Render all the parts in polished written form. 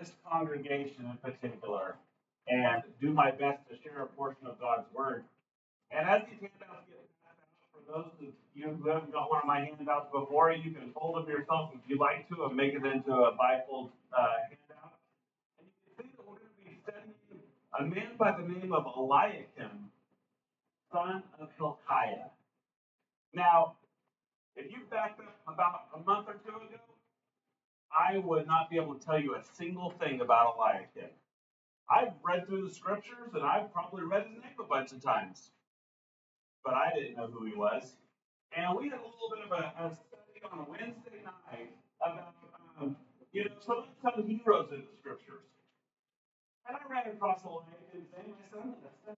this congregation in particular and do my best to share a portion of God's Word. And as these handouts get passed out, for those of you who haven't got one of my handouts before, you can fold them yourself if you'd like to and make it into a bifold handout. And you can see that we're going to be studying a man by the name of Eliakim, son of Hilkiah. Now, if you backed up about a month or two ago, I would not be able to tell you a single thing about Eliakim. I've read through the scriptures and I've probably read his name a bunch of times, but I didn't know who he was. And we had a little bit of a study on a Wednesday night about some heroes in the scriptures. And I ran across Eliakim and I said, I'm going to study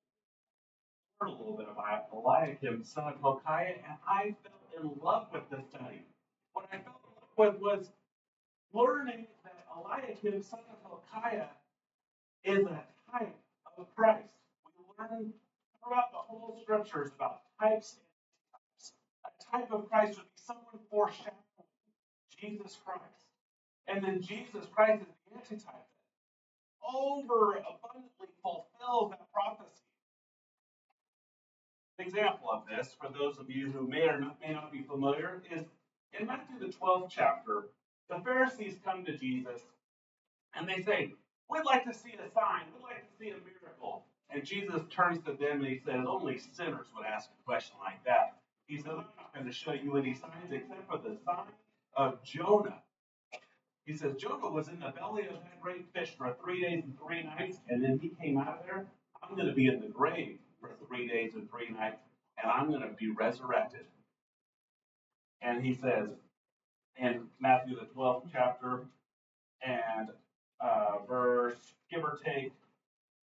a little bit about Eliakim, son of Hilkiah, and I fell in love with this study. What I fell in love with was learning that Eliakim, son of Hilkiah, is a type of Christ. We learn throughout the whole scriptures about types and antitypes. A type of Christ would be someone foreshadowing Jesus Christ. And then Jesus Christ is the antitype that over abundantly fulfills that prophecy. An example of this, for those of you who may not be familiar, is in Matthew the 12th chapter, the Pharisees come to Jesus and they say, we'd like to see a sign, we'd like to see a miracle. And Jesus turns to them and he says, only sinners would ask a question like that. He says, I'm not going to show you any signs except for the sign of Jonah. He says, Jonah was in the belly of that great fish for 3 days and 3 nights, and then he came out of there. I'm going to be in the grave for 3 days and 3 nights, and I'm going to be resurrected. And he says, in Matthew the 12th chapter, and give or take,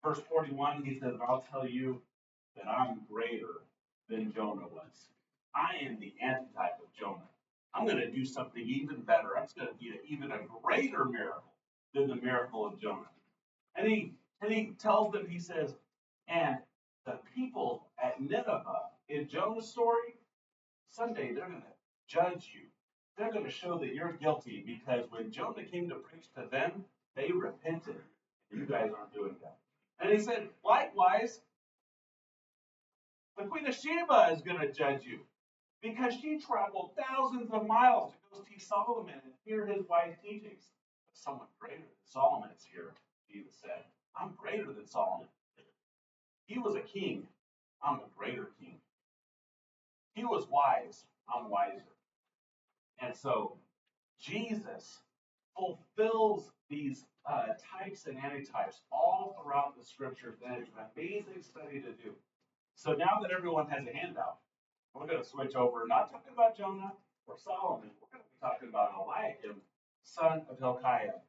verse 41, he says, I'll tell you that I'm greater than Jonah was. I am the antitype of Jonah. I'm going to do something even better. I'm going to be even a greater miracle than the miracle of Jonah. And he tells them, he says, and the people at Nineveh, in Jonah's story, someday they're going to judge you. They're going to show that you're guilty because when Jonah came to preach to them, they repented. You guys aren't doing that. And he said, likewise, the Queen of Sheba is going to judge you because she traveled thousands of miles to go see Solomon and hear his wise teachings. But someone greater than Solomon is here, Jesus said. I'm greater than Solomon. He was a king. I'm a greater king. He was wise. I'm wiser. And so Jesus fulfills these types and antitypes all throughout the scriptures. And it's an amazing study to do. So now that everyone has a handout, we're going to switch over, not talking about Jonah or Solomon. We're going to be talking about Eliakim, son of Hilkiah.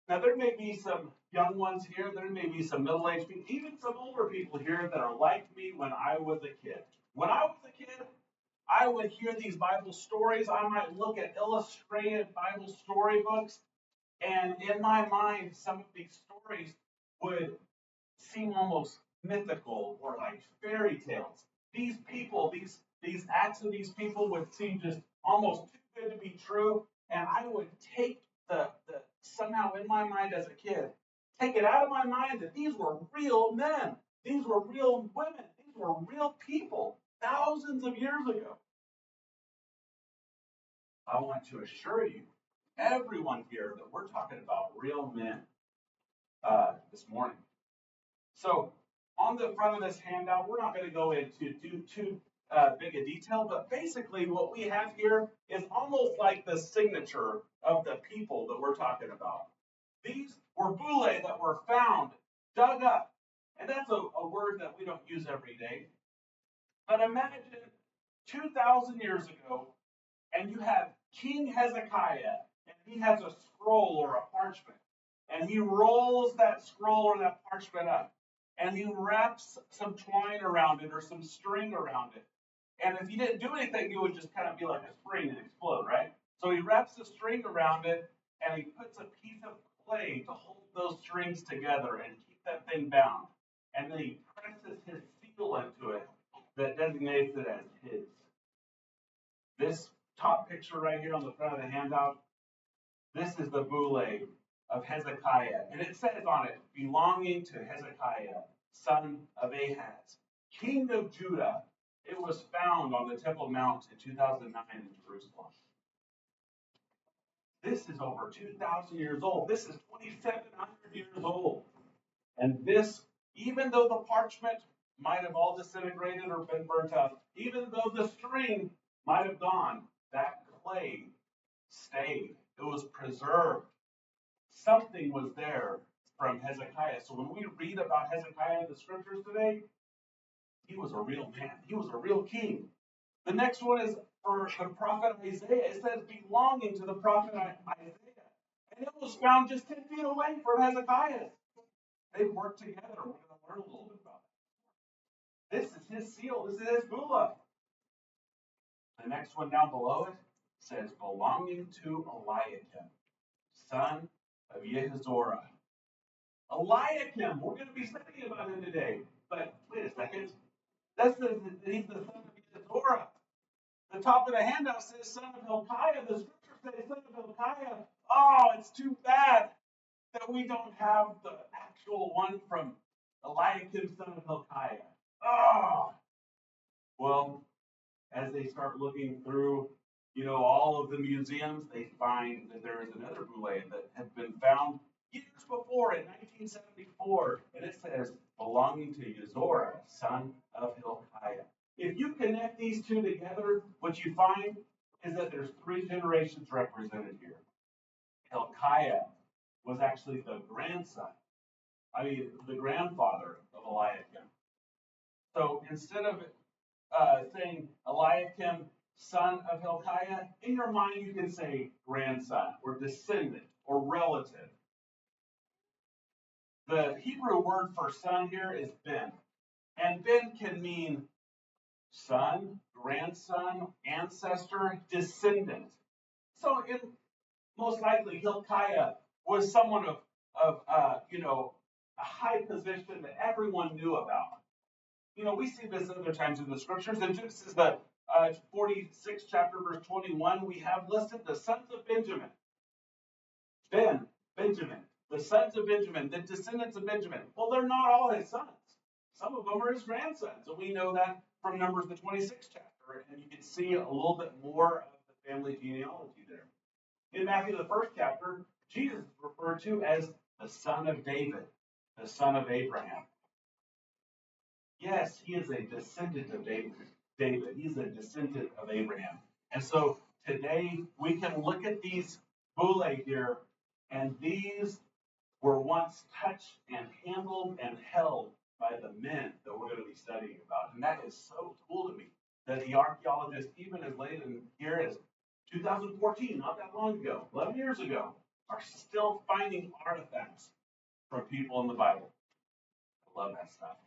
Now, there may be some young ones here. There may be some middle-aged people, even some older people here that are like me when I was a kid. When I was a kid, I would hear these Bible stories. I might look at illustrated Bible storybooks. And in my mind, some of these stories would seem almost mythical or like fairy tales. These people, these acts of these people would seem just almost too good to be true. And I would take the somehow in my mind as a kid, take it out of my mind that these were real men. These were real women. These were real people thousands of years ago. I want to assure you, everyone here, that we're talking about real men this morning. So on the front of this handout, we're not going to go into too big a detail, but basically what we have here is almost like the signature of the people that we're talking about. These were boule that were found, dug up, and that's a word that we don't use every day. But imagine 2,000 years ago, and you have King Hezekiah, and he has a scroll or a parchment, and he rolls that scroll or that parchment up, and he wraps some twine around it or some string around it. And if he didn't do anything, it would just kind of be like a spring and explode, right? So he wraps the string around it, and he puts a piece of clay to hold those strings together and keep that thing bound. And then he presses his seal into it that designates it as his. This top picture right here on the front of the handout, this is the boule of Hezekiah. And it says on it, belonging to Hezekiah, son of Ahaz, king of Judah. It was found on the Temple Mount in 2009 in Jerusalem. This is over 2,000 years old. This is 2,700 years old. And this, even though the parchment might have all disintegrated or been burnt up, even though the string might have gone, that clay stayed. It was preserved. Something was there from Hezekiah. So when we read about Hezekiah in the scriptures today, he was a real man. He was a real king. The next one is for the prophet Isaiah. It says belonging to the prophet Isaiah. And it was found just 10 feet away from Hezekiah. They worked together. We're going to learn a little bit about that. This is his seal. This is his bula. The next one down below it says belonging to Eliakim, son of Yehezorah. Eliakim, we're going to be studying about him today. But wait a second. That says that he's the son of Yehezorah. The top of the handout says son of Hilkiah. The scripture says son of Hilkiah. Oh, it's too bad that we don't have the actual one from Eliakim, son of Hilkiah. Oh, well, as they start looking through, all of the museums, they find that there is another boule that had been found years before in 1974, and it says belonging to Yehezorah, son of Hilkiah. If you connect these two together, what you find is that there's 3 generations represented here. Hilkiah was actually the grandfather of Eliakim. So instead of saying Eliakim, son of Hilkiah, in your mind you can say grandson or descendant or relative. The Hebrew word for son here is ben. And ben can mean son, grandson, ancestor, descendant. So most likely Hilkiah was someone of a high position that everyone knew about. We see this other times in the scriptures. And this is the 46th chapter, verse 21. We have listed the sons of Benjamin. Benjamin, the sons of Benjamin, the descendants of Benjamin. Well, they're not all his sons. Some of them are his grandsons. And we know that from Numbers, the 26th chapter. And you can see a little bit more of the family genealogy there. In Matthew, the 1st chapter, Jesus is referred to as the son of David, the son of Abraham. Yes, he is a descendant of David. He's a descendant of Abraham. And so today we can look at these bulle here, and these were once touched and handled and held by the men that we're going to be studying about. And that is so cool to me that the archaeologists, even as late in here as 2014, not that long ago, 11 years ago, are still finding artifacts from people in the Bible. I love that stuff.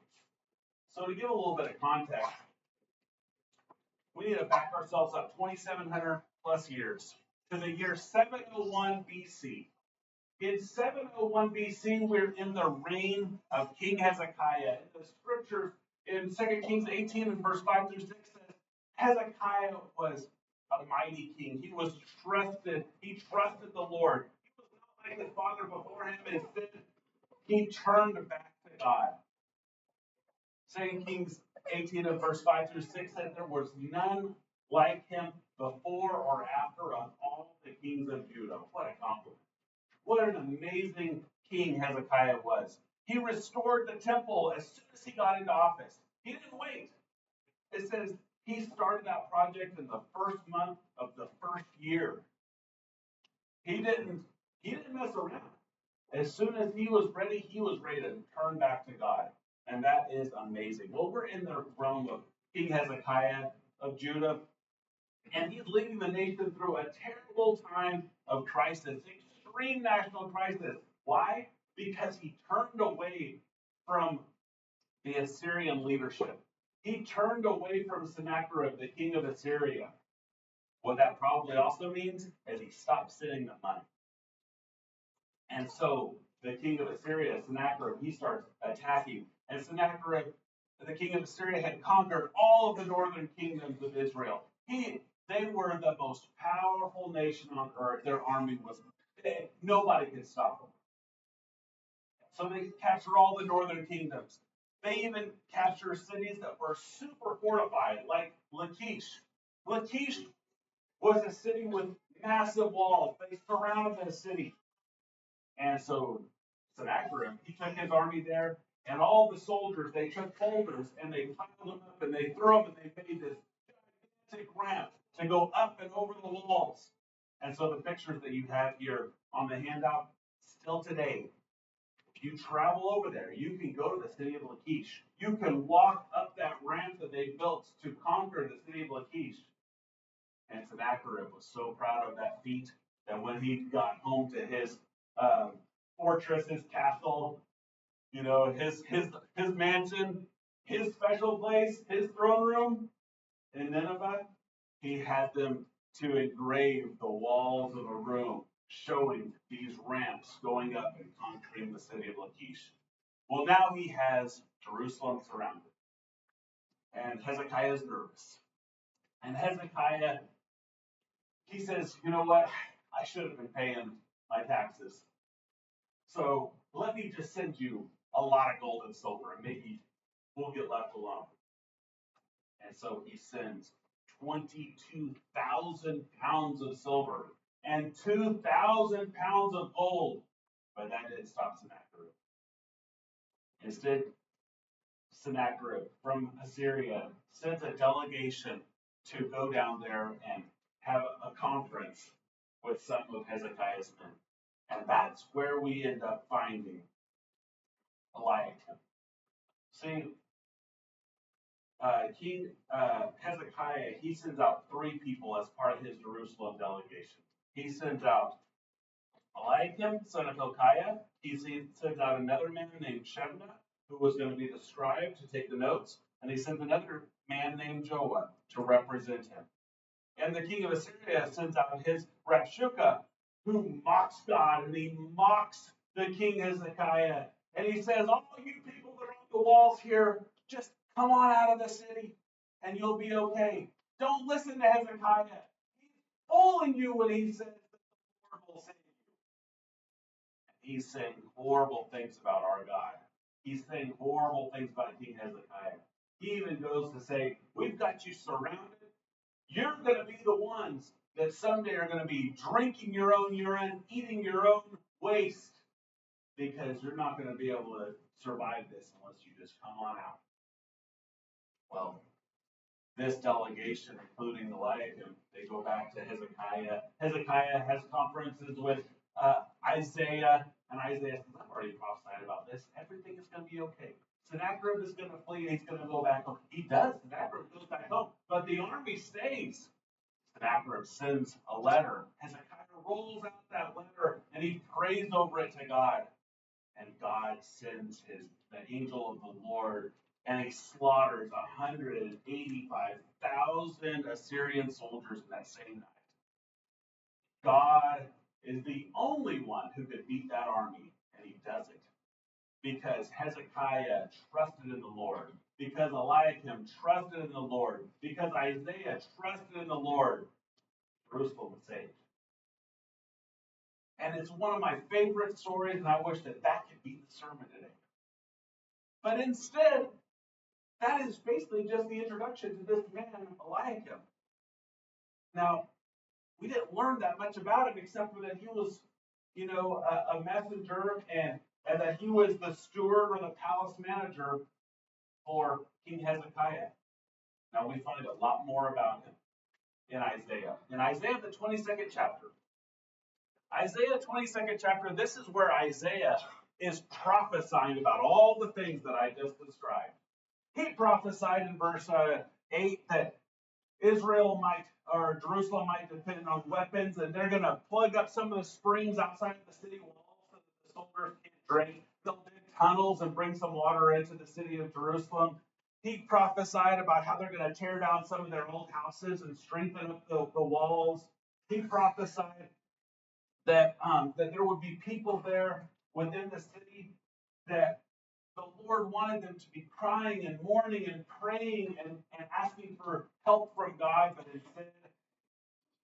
So to give a little bit of context, we need to back ourselves up 2,700 plus years to the year 701 BC. In 701 BC, we're in the reign of King Hezekiah. In the scriptures in 2 Kings 18 and verse 5 through 6 says, Hezekiah was a mighty king. He was trusted. He trusted the Lord. He was not like his father before him. Instead, he turned back to God. 2 Kings 18 and verse 5 through 6 said there was none like him before or after of all the kings of Judah. What a compliment. What an amazing king Hezekiah was. He restored the temple as soon as he got into office. He didn't wait. It says he started that project in the first month of the first year. He didn't mess around. As soon as he was ready to turn back to God. And that is amazing. Well, we're in the realm of King Hezekiah of Judah, and he's leading the nation through a terrible time of crisis, extreme national crisis. Why? Because he turned away from the Assyrian leadership. He turned away from Sennacherib, the king of Assyria. What that probably also means is he stopped sending the money. And so the king of Assyria, Sennacherib, he starts attacking. And Sennacherib, the king of Assyria, had conquered all of the northern kingdoms of Israel. They were the most powerful nation on earth. Their army was big. Nobody could stop them. So they capture all the northern kingdoms. They even capture cities that were super fortified, like Lachish. Lachish was a city with massive walls. They surrounded the city. And so Sennacherib, he took his army there, and all the soldiers, they took boulders and they piled them up and they threw them and they made this gigantic ramp to go up and over the walls. And so the pictures that you have here on the handout, still today, if you travel over there, you can go to the city of Lachish. You can walk up that ramp that they built to conquer the city of Lachish. And Sennacherib was so proud of that feat that when he got home to his um, fortress, his castle, his mansion, his special place, his throne room in Nineveh, he had them to engrave the walls of a room showing these ramps going up and conquering the city of Lachish. Well, now he has Jerusalem surrounded, and Hezekiah is nervous. And Hezekiah, he says, you know what? I should have been paying my taxes. So let me just send you a lot of gold and silver, and maybe we'll get left alone. And so he sends 22,000 pounds of silver and 2,000 pounds of gold. But that didn't stop Sennacherib. Instead, Sennacherib from Assyria sends a delegation to go down there and have a conference with some of Hezekiah's men. And that's where we end up finding Eliakim. See, King Hezekiah, he sends out 3 people as part of his Jerusalem delegation. He sends out Eliakim, son of Hilkiah. He sends out another man named Shebna, who was going to be the scribe to take the notes. And he sends another man named Joah to represent him. And the king of Assyria sends out his Rabshakeh, who mocks God, and he mocks the king Hezekiah. And he says, all you people that are on the walls here, just come on out of the city, and you'll be okay. Don't listen to Hezekiah. He's fooling you when he says that the Lord will save you. He's saying horrible things about our God. He's saying horrible things about King Hezekiah. He even goes to say, we've got you surrounded. You're going to be the ones that someday are going to be drinking your own urine, eating your own waste, because you're not going to be able to survive this unless you just come on out. Well, this delegation, including Eliakim, they go back to Hezekiah. Hezekiah has conferences with Isaiah, and Isaiah says, I've already prophesied about this. Everything is going to be okay. Sennacherib is going to flee, and he's going to go back home. He does. Sennacherib goes back home, but the army stays. Sennacherib sends a letter. Hezekiah rolls out that letter, and he prays over it to God. And God sends the angel of the Lord, and he slaughters 185,000 Assyrian soldiers in that same night. God is the only one who could beat that army, and he does it. Because Hezekiah trusted in the Lord. Because Eliakim trusted in the Lord. Because Isaiah trusted in the Lord. Jerusalem was saved. And it's one of my favorite stories, and I wish that could be the sermon today. But instead, that is basically just the introduction to this man, Eliakim. Now, we didn't learn that much about him except for that he was, a messenger and that he was the steward or the palace manager for King Hezekiah. Now, we find a lot more about him in Isaiah. In Isaiah, the 22nd chapter. Isaiah 22nd chapter, this is where Isaiah is prophesying about all the things that I just described. He prophesied in verse 8 that Jerusalem might depend on weapons, and they're going to plug up some of the springs outside of the city walls so that the soldiers can't drink. They'll dig tunnels and bring some water into the city of Jerusalem. He prophesied about how they're going to tear down some of their old houses and strengthen up the walls. He prophesied that there would be people there within the city that the Lord wanted them to be crying and mourning and praying and asking for help from God, but instead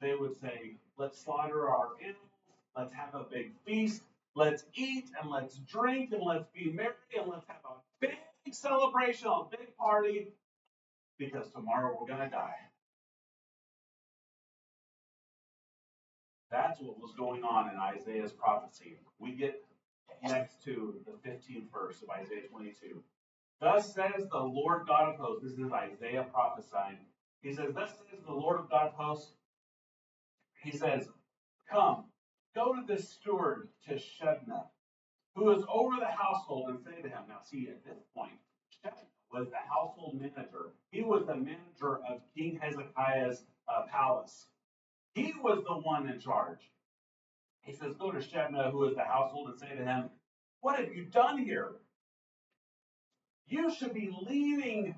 they would say, let's slaughter our animals, let's have a big feast, Let's eat and let's drink and let's be merry and let's have a big celebration, a big party, because tomorrow we're going to die. That's what was going on in Isaiah's prophecy. We get next to the 15th verse of Isaiah 22. Thus says the Lord God of hosts. This is Isaiah prophesying. He says, thus says the Lord God of hosts. He says, come, go to this steward, to Shebna, who is over the household, and say to him, now see, at this point, Shebna was the household manager. He was the manager of King Hezekiah's palace. He was the one in charge. He says, go to Shebna, who is the household, and say to him, what have you done here? You should be leading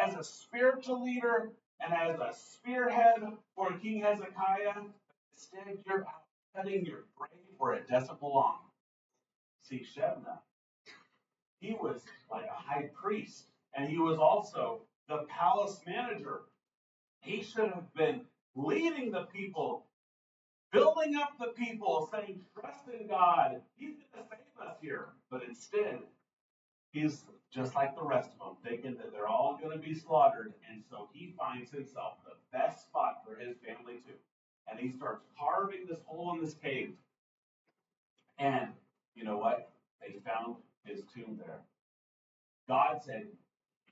as a spiritual leader and as a spearhead for King Hezekiah. Instead, you're out cutting your grain where it doesn't belong. See, Shebna, he was like a high priest, and he was also the palace manager. He should have been leading the people, building up the people, saying, trust in God. He's going to save us here. But instead, he's just like the rest of them, thinking that they're all going to be slaughtered. And so he finds himself the best spot for his family too. And he starts carving this hole in this cave. And you know what? They found his tomb there. God said,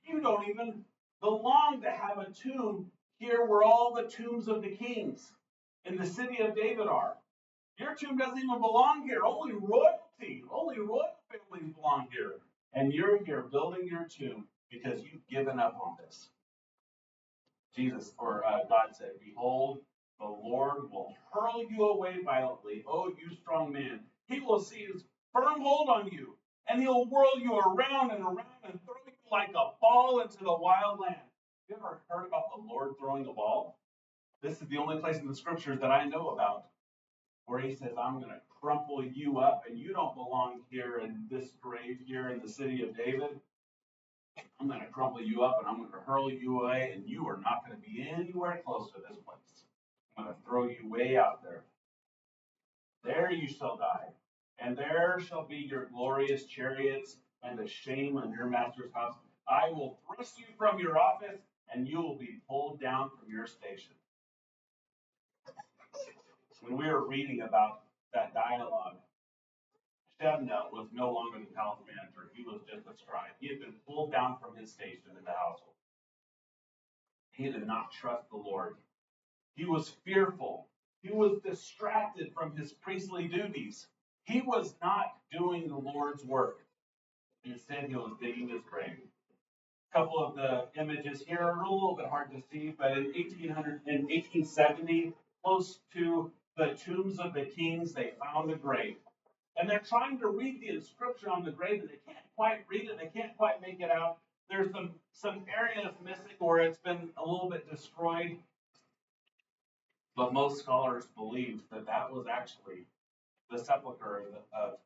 you don't even belong to have a tomb here where all the tombs of the kings in the city of David are. Your tomb doesn't even belong here. Only royal families belong here. And you're here building your tomb because you've given up on this. God said, behold, the Lord will hurl you away violently, oh, you strong man. He will seize firm hold on you, and he'll whirl you around and around and throw you like a ball into the wild land. You ever heard about the Lord throwing a ball? This is the only place in the scriptures that I know about where he says, I'm going to crumple you up, and you don't belong here in this grave here in the city of David. I'm going to crumple you up, and I'm going to hurl you away, and you are not going to be anywhere close to this place. I'm going to throw you way out there. There you shall die, and there shall be your glorious chariots and the shame of your master's house. I will thrust you from your office, and you will be pulled down from your station. When we were reading about that dialogue, Shebna was no longer the palace manager. He was just a scribe. He had been pulled down from his station in the household. He did not trust the Lord. He was fearful. He was distracted from his priestly duties. He was not doing the Lord's work. Instead, he was digging his grave. A couple of the images here are a little bit hard to see, but in 1870, close to the tombs of the kings, they found a grave. And they're trying to read the inscription on the grave, and they can't quite read it. They can't quite make it out. There's some areas missing where it's been a little bit destroyed. But most scholars believe that that was actually the sepulcher of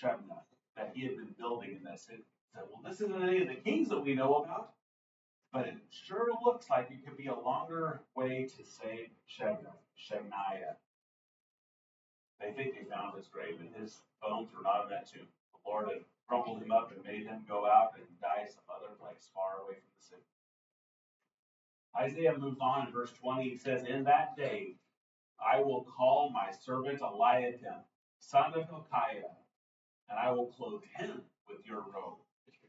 Shebna that he had been building in that city. Said, well, this isn't any of the kings that we know about, but it sure looks like it could be a longer way to say Shebniah. They think they found his grave, and his bones were not in that tomb. The Lord had crumpled him up and made him go out and die some other place far away from the city. Isaiah moves on in verse 20. He says, in that day I will call my servant Eliakim, son of Hilkiah, and I will clothe him with your robe.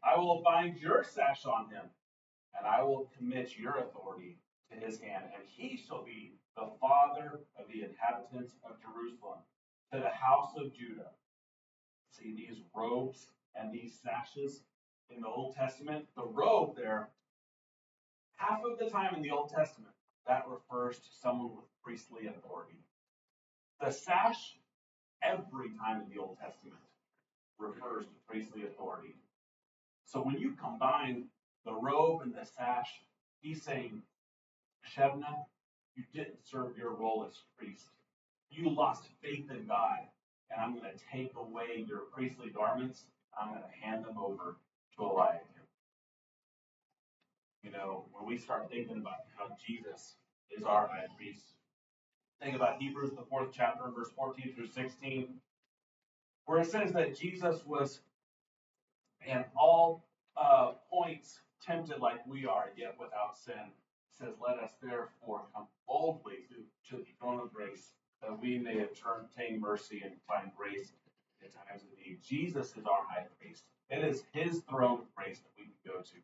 I will bind your sash on him, and I will commit your authority to his hand, and he shall be the father of the inhabitants of Jerusalem, to the house of Judah. See these robes and these sashes in the Old Testament? The robe there, half of the time in the Old Testament, that refers to someone with priestly authority. The sash, every time in the Old Testament, refers to priestly authority. So when you combine the robe and the sash, he's saying, Shebna, you didn't serve your role as priest. You lost faith in God, and I'm going to take away your priestly garments. I'm going to hand them over to Eliakim. You know, when we start thinking about how Jesus is our high priest, think about Hebrews, the 4th chapter, verse 14 through 16. where it says that Jesus was in all points tempted like we are, yet without sin. It says, let us therefore come boldly to the throne of grace, that we may obtain mercy and find grace in times of need. Jesus is our high priest. It is his throne of grace that we can go to.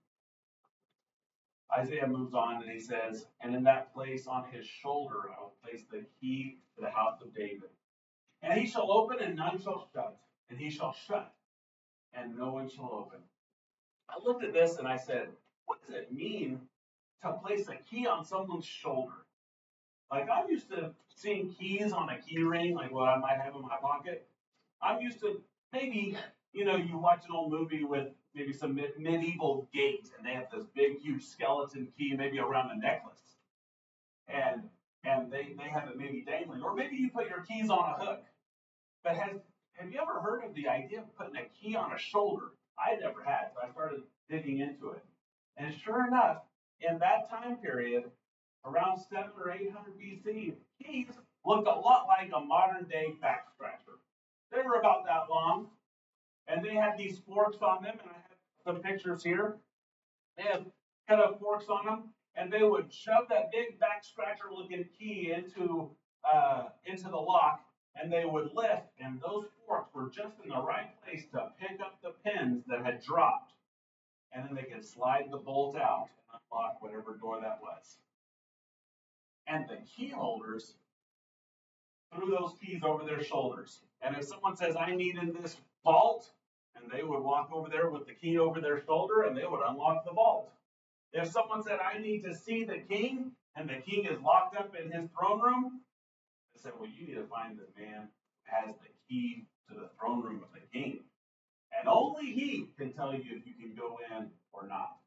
Isaiah moves on and he says, and in that place on his shoulder I will place the key to the house of David. And he shall open and none shall shut, and he shall shut and no one shall open. I looked at this and I said, what does it mean to place a key on someone's shoulder? Like, I'm used to seeing keys on a key ring, like what I might have in my pocket. I'm used to maybe, you watch an old movie with maybe some medieval gate, and they have this big, huge skeleton key, maybe around a necklace. And they have it maybe dangling. Or maybe you put your keys on a hook. But have you ever heard of the idea of putting a key on a shoulder? I never had, so I started digging into it. And sure enough, in that time period, around 700 or 800 BC, keys looked a lot like a modern day back scratcher. They were about that long, and they had these forks on them, and I have some pictures here. They had kind of forks on them, and they would shove that big back scratcher looking key into the lock, and they would lift, and those forks were just in the right place to pick up the pins that had dropped. And then they could slide the bolt out and unlock whatever door that was. And the key holders threw those keys over their shoulders. And if someone says, I need in this vault, and they would walk over there with the key over their shoulder, and they would unlock the vault. If someone said, I need to see the king, and the king is locked up in his throne room, they said, well, you need to find the man who has the key to the throne room of the king. And only he can tell you if you can go in or not.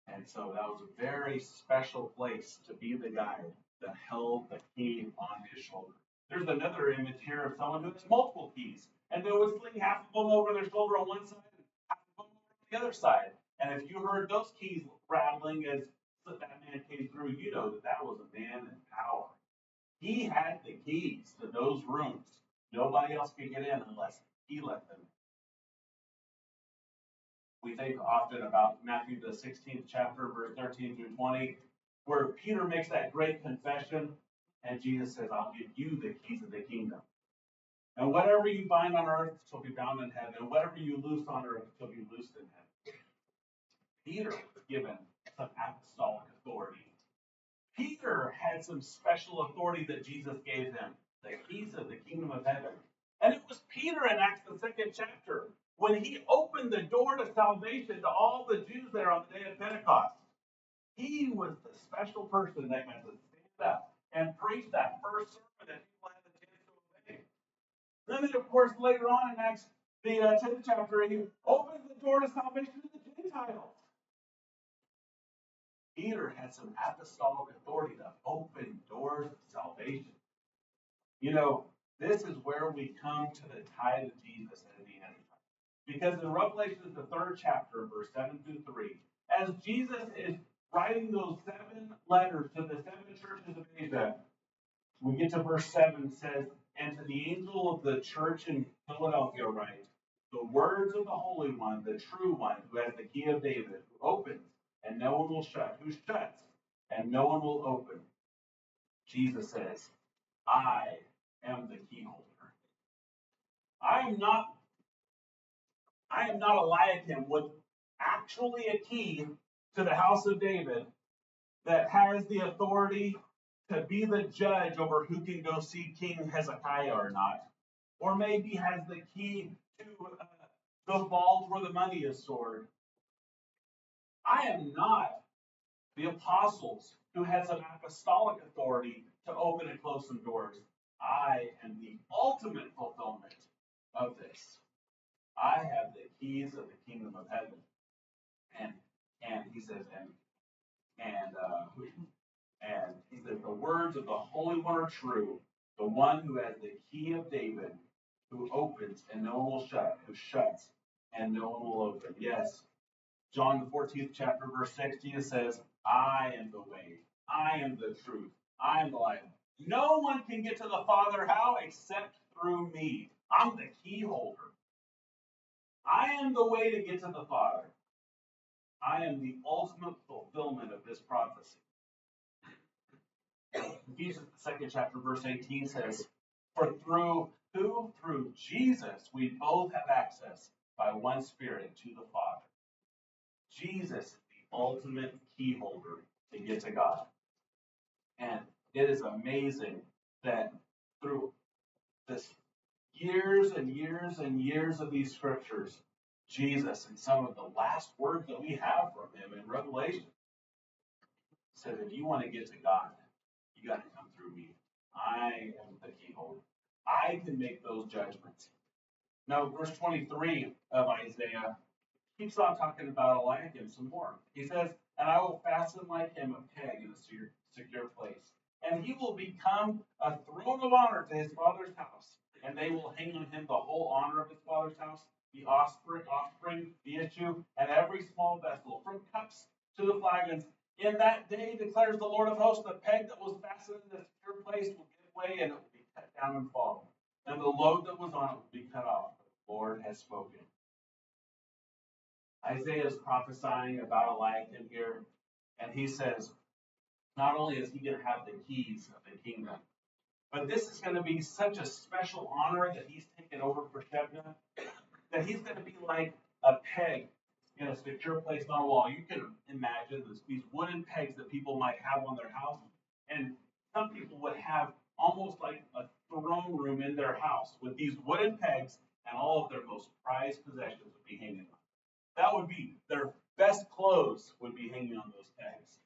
And so that was a very special place to be the guy that held the key on his shoulder. There's another image here of someone who has multiple keys. And they would sling half of them over their shoulder on one side and half of them over the other side. And if you heard those keys rattling as that man came through, you know that was a man in power. He had the keys to those rooms. Nobody else could get in unless he let them in. We think often about Matthew, the 16th chapter, verse 13 through 20, where Peter makes that great confession, and Jesus says, I'll give you the keys of the kingdom. And whatever you bind on earth shall be bound in heaven, and whatever you loose on earth shall be loosed in heaven. Peter was given some apostolic authority. Peter had some special authority that Jesus gave him, the keys of the kingdom of heaven. And it was Peter in Acts, the 2nd chapter, when he opened the door to salvation to all the Jews there on the day of Pentecost. He was the special person that got to stand up and preach that first sermon that people had the chance to obey. Then, of course, later on in Acts, the 10th chapter, he opens the door to salvation to the Gentiles. Peter had some apostolic authority to open doors of salvation. This is where we come to the tithe of Jesus at the end. Because in Revelation, the 3rd chapter, verse 7 through 3, as Jesus is writing those 7 letters to the 7 churches of Asia, we get to verse 7, says, and to the angel of the church in Philadelphia write, the words of the Holy One, the true one, who has the key of David, who opens, and no one will shut, who shuts, and no one will open. Jesus says, I am the key holder. I am not Eliakim with actually a key to the house of David that has the authority to be the judge over who can go see King Hezekiah or not. Or maybe has the key to the vault where the money is stored. I am not the apostles who had some apostolic authority to open and close some doors. I am the ultimate fulfillment of this. I have the keys of the kingdom of heaven. And he says, and he says, the words of the Holy One are true, the one who has the key of David, who opens and no one will shut, who shuts and no one will open. Yes, John the 14th chapter, verse 16 says, I am the way, I am the truth, I am the life. No one can get to the Father, how? Except through me. I'm the key holder. I am the way to get to the Father. I am the ultimate fulfillment of this prophecy. Ephesians, the second chapter, verse 18 says, For through who? Through Jesus, we both have access by one Spirit to the Father. Jesus is the ultimate key holder to get to God. And it is amazing that through this years and years and years of these scriptures, Jesus, in some of the last words that we have from him in Revelation, said, if you want to get to God, you got to come through me. I am the key holder. I can make those judgments. Now, verse 23 of Isaiah keeps on talking about Eliakim some more. He says, and I will fasten like him a peg in a secure place. And he will become a throne of honor to his father's house. And they will hang on him the whole honor of his father's house, the offspring, the issue, and every small vessel, from cups to the flagons. In that day, declares the Lord of hosts, the peg that was fastened in the secure place will give way, and it will be cut down and fall. And the load that was on it will be cut off. The Lord has spoken. Isaiah is prophesying about Eliakim here, and he says, not only is he going to have the keys of the kingdom, but this is going to be such a special honor that he's taken over for Shebna, that he's going to be like a peg in a secure place on a wall. You can imagine these wooden pegs that people might have on their house, and some people would have almost like a throne room in their house with these wooden pegs, and all of their most prized possessions would be hanging on. That would be their best clothes would be hanging on those pegs.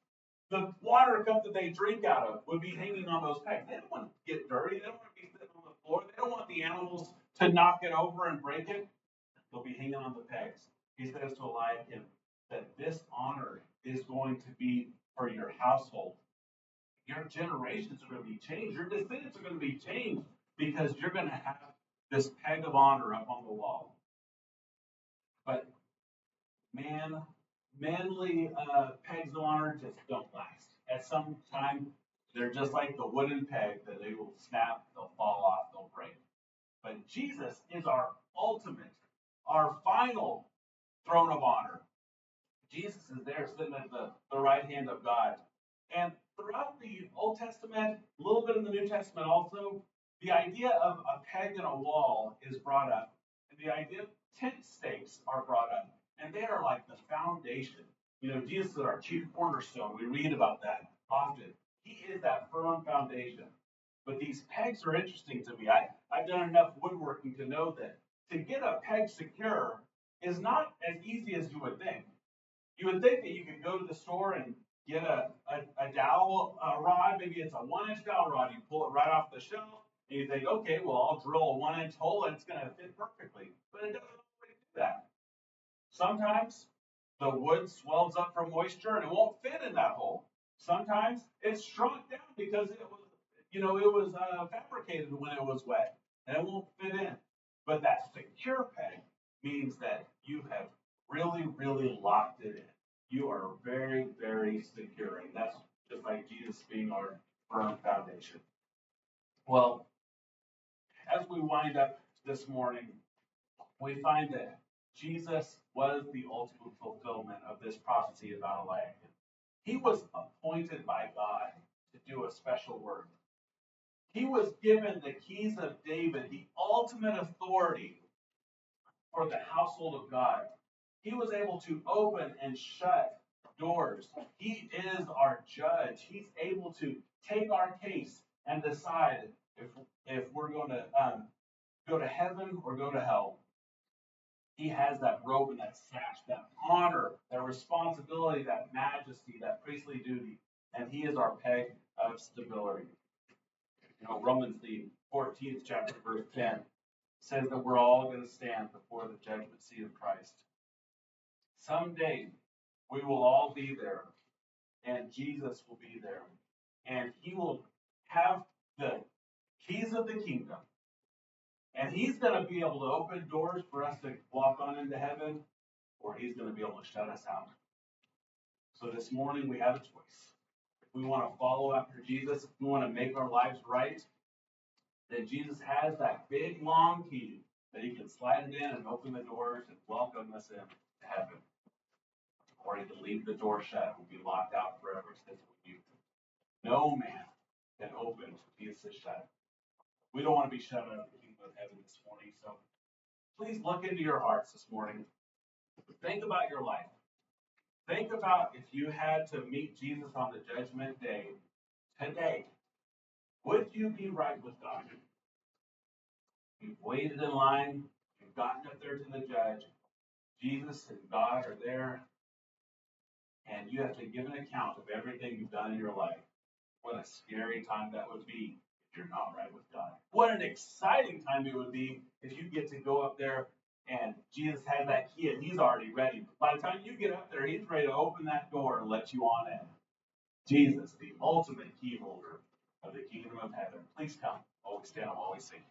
The water cup that they drink out of would be hanging on those pegs. They don't want to get dirty. They don't want to be sitting on the floor. They don't want the animals to knock it over and break it. They'll be hanging on the pegs. He says to Eliakim that this honor is going to be for your household. Your generations are going to be changed. Your descendants are going to be changed because you're going to have this peg of honor up on the wall. But manly pegs of honor just don't last. At some time, they're just like the wooden peg that they will snap, they'll fall off, they'll break. But Jesus is our ultimate, our final throne of honor. Jesus is there sitting at the right hand of God. And throughout the Old Testament, a little bit in the New Testament also, the idea of a peg in a wall is brought up. And the idea of tent stakes are brought up. And they are like the foundation. You know, Jesus is our chief cornerstone. We read about that often. He is that firm foundation. But these pegs are interesting to me. I've done enough woodworking to know that to get a peg secure is not as easy as you would think. You would think that you could go to the store and get a dowel rod, maybe it's a 1-inch dowel rod. You pull it right off the shelf, and you think, okay, well, I'll drill a 1-inch hole and it's going to fit perfectly. But it doesn't always do that. Sometimes the wood swells up from moisture and it won't fit in that hole. Sometimes it's shrunk down because it was fabricated when it was wet and it won't fit in. But that secure peg means that you have really, really locked it in. You are very, very secure, and that's just like Jesus being our firm foundation. Well, as we wind up this morning, we find that Jesus was the ultimate fulfillment of this prophecy about Eliakim. He was appointed by God to do a special work. He was given the keys of David, the ultimate authority for the household of God. He was able to open and shut doors. He is our judge. He's able to take our case and decide if we're going to go to heaven or go to hell. He has that robe and that sash, that honor, that responsibility, that majesty, that priestly duty. And he is our peg of stability. You know, Romans, the 14th chapter, verse 10, says that we're all going to stand before the judgment seat of Christ. Someday, we will all be there, and Jesus will be there. And he will have the keys of the kingdom. And he's going to be able to open doors for us to walk on into heaven, or he's going to be able to shut us out. So this morning we have a choice. If we want to follow after Jesus, if we want to make our lives right, then Jesus has that big long key that he can slide it in and open the doors and welcome us in to heaven. Or he can leave the door shut and be locked out forever since we no man can open Jesus' shut. We don't want to be shut out of the kingdom of heaven this morning. So please look into your hearts this morning. Think about your life. Think about if you had to meet Jesus on the judgment day today, would you be right with God? You've waited in line. You've gotten up there to the judge. Jesus and God are there. And you have to give an account of everything you've done in your life. What a scary time that would be if you're not right with God. What an exciting time it would be if you get to go up there and Jesus has that key and he's already ready. By the time you get up there, he's ready to open that door and let you on in. Jesus, the ultimate key holder of the kingdom of heaven. Please come. Always stand, always sing.